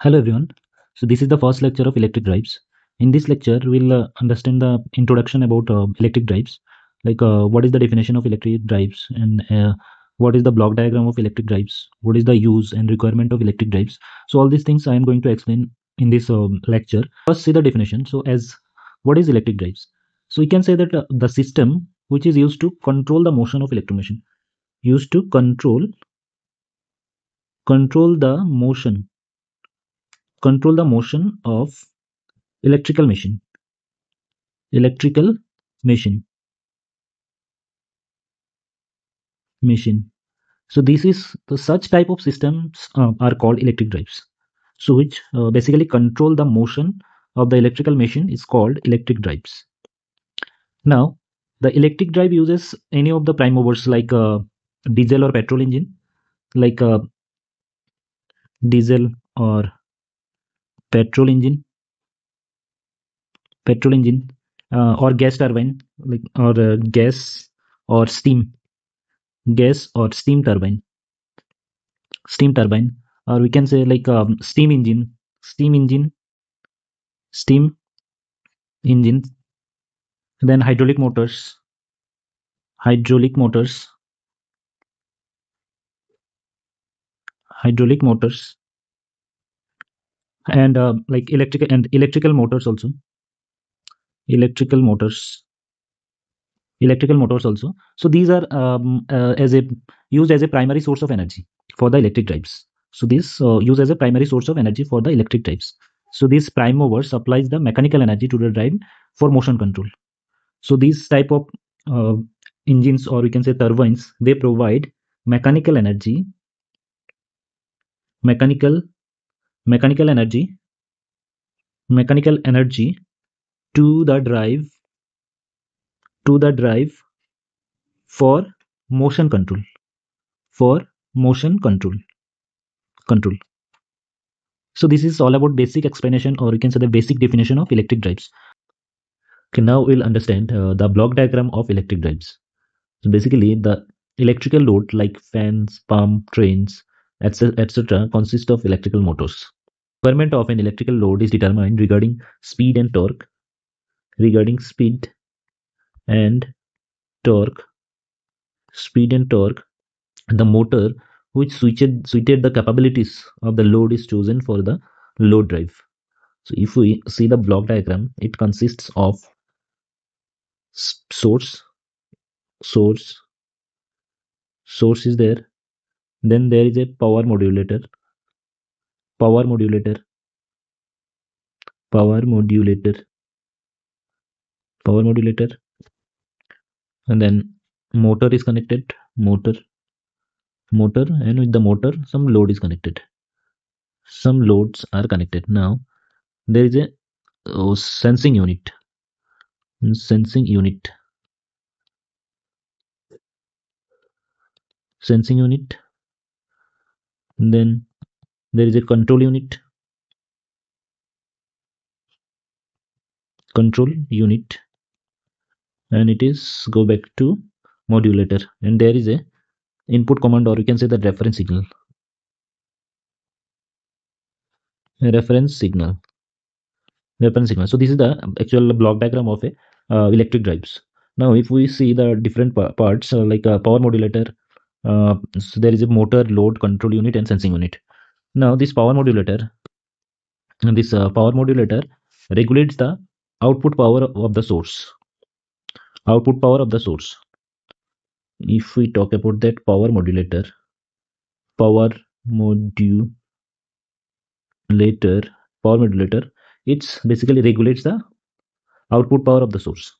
Hello everyone. So this is the first lecture of electric drives. In this lecture, we'll understand the introduction about electric drives, like what is the definition of electric drives and what is the block diagram of electric drives, what is the use and requirement of electric drives. So all these things I am going to explain in this lecture. First, see the definition. So as what is electric drives? So we can say that the system which is used to control the motion of electromachine, used to control the motion of electrical machine electrical machine. So this is the such type of systems are called electric drives. So which basically control the motion of the electrical machine is called electric drives. Now the electric drive uses any of the prime movers like diesel or petrol engine, like diesel or petrol engine, petrol engine, or gas turbine, like or or steam steam turbine, steam turbine, or we can say like steam engine, steam engine, then hydraulic motors, hydraulic motors, and like electrical motors also, electrical motors, electrical motors also. So these are as a used as a primary source of energy for the electric drives. So this used as a primary source of energy for the electric drives. So this prime mover supplies the mechanical energy to the drive for motion control. So these type of uh, engines, or we can say turbines, they provide mechanical energy, mechanical mechanical energy, mechanical energy to the drive for motion control, for motion control. So this is all about basic explanation, or you can say the basic definition of electric drives. Okay, now we'll understand the block diagram of electric drives. So basically, the electrical load like fans, pump, trains, etc., consist of electrical motors. Requirement of an electrical load is determined regarding speed and torque, regarding and torque, speed and torque. The motor which suited the capabilities of the load is chosen for the load drive. So if we see the block diagram, it consists of source, source, source is there. Then there is a power modulator, power modulator, power modulator, and then motor is connected, motor, and with the motor, some load is connected. Some loads are connected. Now there is a sensing unit, sensing unit, sensing unit. Then there is a control unit, and it is go back to modulator, and there is a input command, or you can say the reference signal, reference signal. So this is the actual block diagram of a electric drives. Now if we see the different parts, like power modulator, so there is a motor, load, control unit, and sensing unit. Now this power modulator regulates the output power of the source, output power of the source. If we talk about that power modulator, power modulator, it's basically regulates the output power of the source.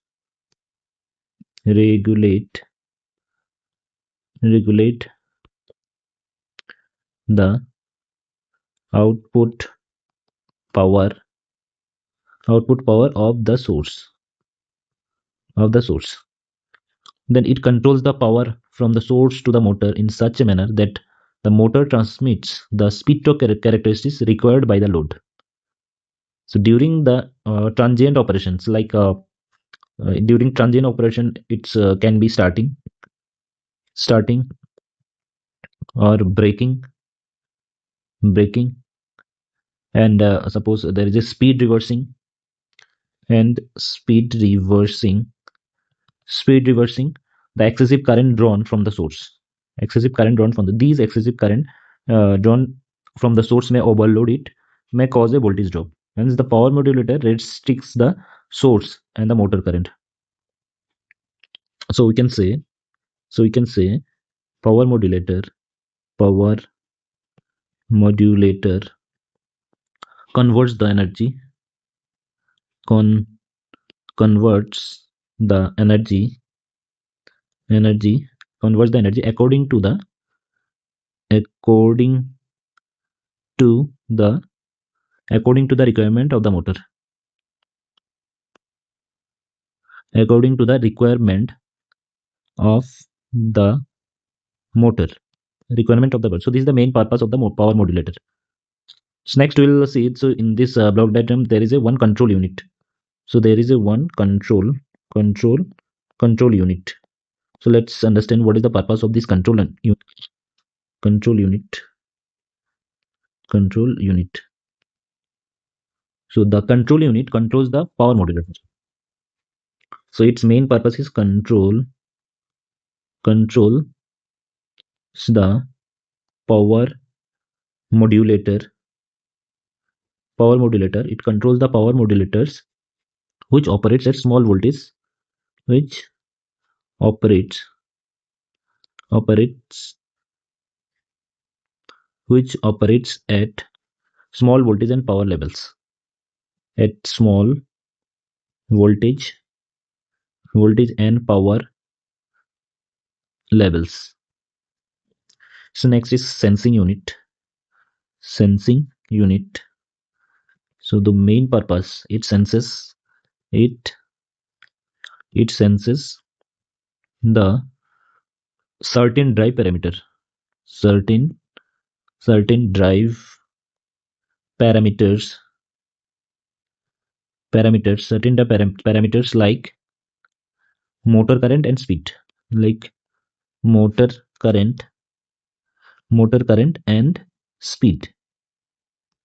Regulate the output power, output power of the source. Then it controls the power from the source to the motor in such a manner that the motor transmits the speed torque characteristics required by the load. So during the transient operations, like during transient operation, it's can be starting or braking, And suppose there is a speed reversing the excessive current drawn from the source. Excessive current drawn from these excessive current drawn from the source may overload it, may cause a voltage drop. Hence, the power modulator restricts the source and the motor current. So we can say, power modulator, power modulator converts the energy, con converts the energy, converts the energy according to the requirement of the motor, according to the requirement of the motor motor. So this is the main purpose of the power modulator. So next we will see it. So in this block diagram there is a one control unit. So there is a one control control unit. So let's understand what is the purpose of this control unit control unit. So the control unit controls the power modulator. So its main purpose is control the power modulator. It controls the power modulators which operates at small voltage, which operates operates at small voltage and power levels. At small voltage and power levels. So next is sensing unit. So the main purpose, it it senses the certain drive parameter, certain drive parameters parameters like motor current and speed, like motor current and speed,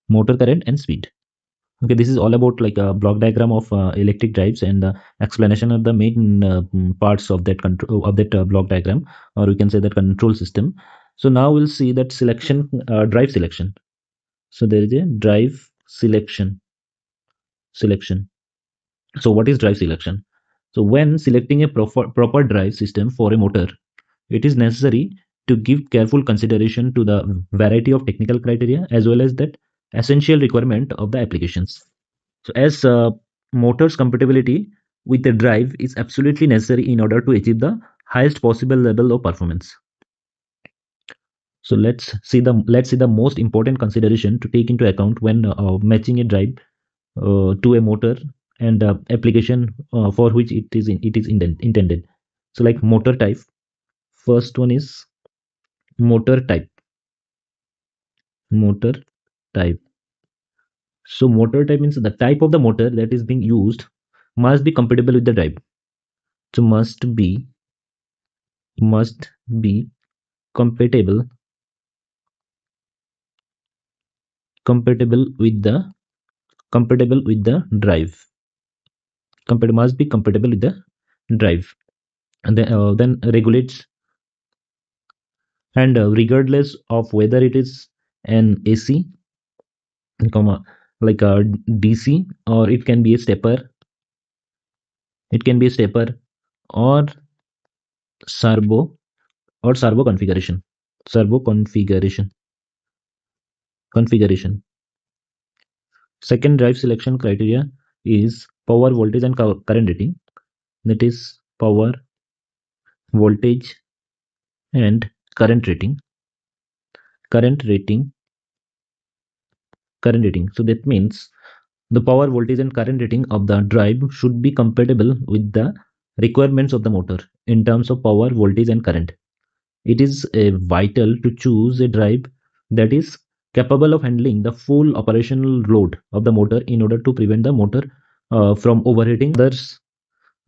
motor current and speed. Okay, this is all about like a block diagram of electric drives and the explanation of the main parts of that control of that block diagram, or we can say that control system. So now we'll see that drive selection. So there is a drive selection. So what is drive selection? So when selecting a proper drive system for a motor, it is necessary to give careful consideration to the variety of technical criteria as well as that essential requirement of the applications. So as motors compatibility with the drive is absolutely necessary in order to achieve the highest possible level of performance. So let's see the most important consideration to take into account when matching a drive to a motor and application for which it is intended. So like motor type, first one is motor type. Motor type. So motor type means the type of the motor that is being used must be compatible with the drive. So must be compatible with the drive. Must be compatible with the drive, and then regulates, and regardless of whether it is an AC, comma, like a DC, or it can be a stepper. It can be a stepper or servo servo configuration. Servo configuration. Second drive selection criteria is power voltage and current rating. That is power voltage and current rating. Current rating. Current rating. So that means the power voltage and current rating of the drive should be compatible with the requirements of the motor in terms of power, voltage, and current. It is vital to choose a drive that is capable of handling the full operational load of the motor in order to prevent the motor from overheating. Others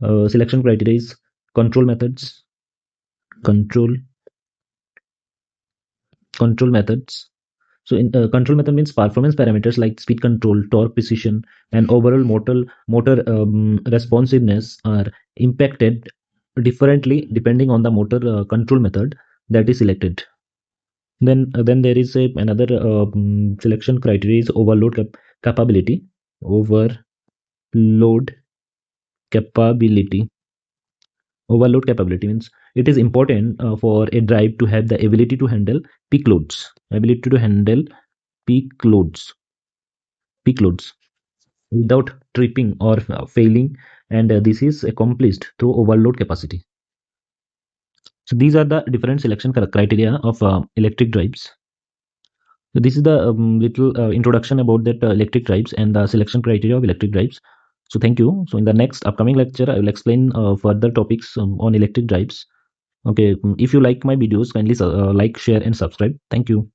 selection criteria is control methods, control control methods. So in control method means performance parameters like speed control, torque precision, and overall motor responsiveness are impacted differently depending on the motor control method that is selected. Then there is another selection criteria is capability. Overload capability. Overload capability means it is important for a drive to have the ability to handle peak loads. Ability to handle peak loads. Peak loads without tripping or failing, and this is accomplished through overload capacity. So these are the different selection criteria of electric drives. So this is the little introduction about that electric drives and the selection criteria of electric drives. So thank you. So in the next upcoming lecture, I will explain further topics on electric drives. Okay, if you like my videos, kindly like, share, and subscribe. Thank you.